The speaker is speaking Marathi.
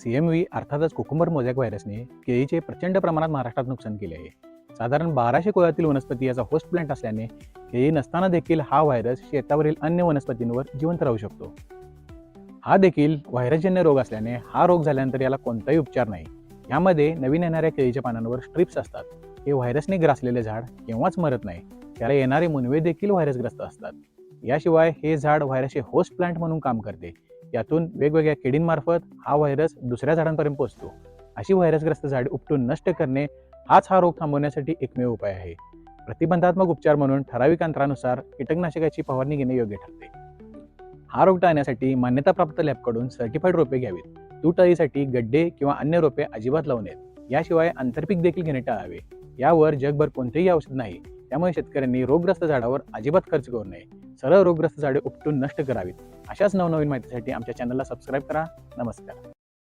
CMV अर्थातच कुकुंबर मोझॅक व्हायरसने केळीचे प्रचंड प्रमाणात महाराष्ट्रात नुकसान केले आहे. साधारण 1200 कुळातील वनस्पती याचा होस्ट प्लांट असल्याने केळी नसताना देखील हा व्हायरस शेतावरील अन्य वनस्पतींवर जिवंत राहू शकतो. हा देखील व्हायरसजन्य रोग असल्याने हा रोग झाल्यानंतर याला कोणताही उपचार नाही. यामध्ये नवीन येणाऱ्या केळीच्या पानांवर स्ट्रिप्स असतात. हे व्हायरसने ग्रासलेले झाड केव्हाच मरत नाही. त्याला येणारे मुनवे देखील व्हायरसग्रस्त असतात. याशिवाय हे झाड व्हायरसचे होस्ट प्लांट म्हणून काम करते. यातून वेगवेगळ्या किडींमार्फत हा व्हायरस दुसऱ्या झाडांपर्यंत पोहोचतो. अशी व्हायरसग्रस्त झाडे उपटून नष्ट करणे हाच हा रोग थांबवण्यासाठी एकमेव उपाय आहे. प्रतिबंधात्मक उपचार म्हणून ठराविक अंतरानुसार कीटकनाशकाची फवारणी घेणे योग्य ठरते. हा रोग टाळण्यासाठी मान्यताप्राप्त लॅबकडून सर्टिफाईड रोपे घ्यावीत. तुटअळीसाठी गड्डे किंवा अन्य रोपे अजिबात लावू नयेत. याशिवाय आंतरपीक देखील घेणे टाळावे. यावर जगभर कोणतेही औषध नाही. त्यामुळे शेतकऱ्यांनी रोगग्रस्त झाडावर अजिबात खर्च करू नये. सरळ रोगग्रस्त झाडे उपटून नष्ट करावीत. अशाच नवनवीन माहितीसाठी आमच्या चॅनलला सबस्क्राईब करा. नमस्कार.